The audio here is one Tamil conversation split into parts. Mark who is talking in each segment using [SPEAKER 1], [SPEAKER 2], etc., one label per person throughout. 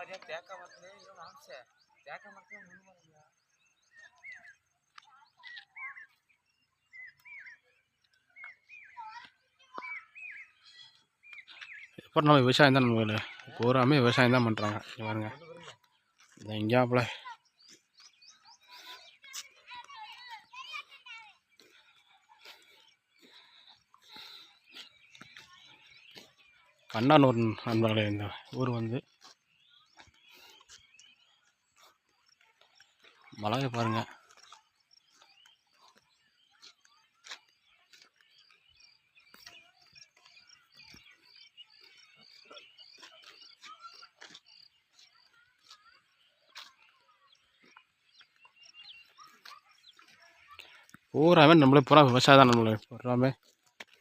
[SPEAKER 1] எப்போ நம்ம விவசாயம் தான் நம்ம பூராமே விவசாயம் தான் பண்ணுறாங்க பாருங்க. எங்கேயாப்புல கண்ணானூர் நண்பர்களே, இந்த ஊர் வந்து மலையை பாருங்க. பூராமே நம்மளே பூரா விவசாயம் தான் நம்மளே பூராமே.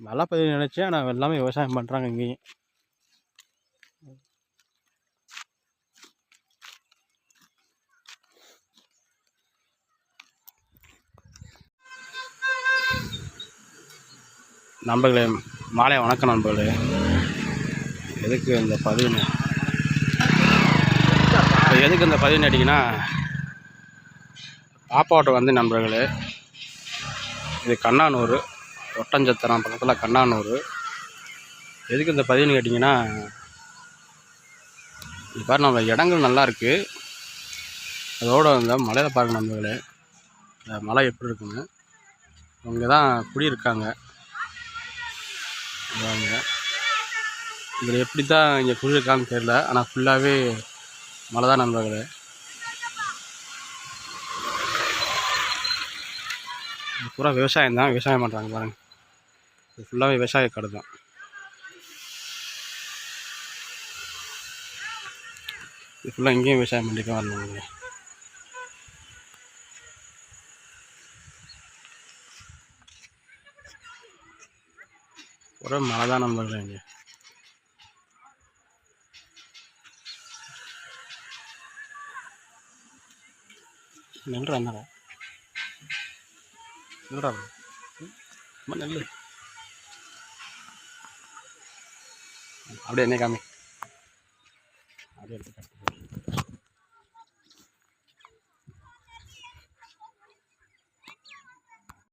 [SPEAKER 1] மழை பெய்ய நினச்சேன், ஆனால் எல்லாமே விவசாயம் பண்ணுறாங்க இங்கேயும். நண்பர்களே, மாலை வணக்கம் நண்பர்களே. எதுக்கு இந்த பதிவு கேட்டிங்கன்னா, பாப்பாவோட்ட வந்து நண்பர்களே, இது கண்ணானூர், ஒட்டஞ்சத்திரம் பக்கத்தில் கண்ணானூர். எதுக்கு இந்த பதிவுன்னு கேட்டிங்கன்னா, இது பாரு நம்ம இடங்கள் நல்லா இருக்குது. அதோடு இந்த மலையை பார்க்க நண்பர்களே, இந்த மலை எப்படி இருக்குன்னு. அவங்க தான் குடியிருக்காங்க. இதில் எப்படி தான் இங்கே குடியிருக்கான்னு தெரியல, ஆனால் ஃபுல்லாகவே மழை தான் நண்பர்களே. பூரா விவசாயம் தான், விவசாயம் பண்ணுறாங்க பாருங்கள். இது ஃபுல்லாகவே விவசாய காடு தான். இது ஃபுல்லாக இங்கேயும் விவசாயம் பண்ணிட்டு வரணுங்க. ஒரு மழை தான் நண்பர்களே. இங்கே நெல்றா என்னடா என்னடா நெல் அப்படியே என்ன காமி அப்படியே எடுத்துக்க.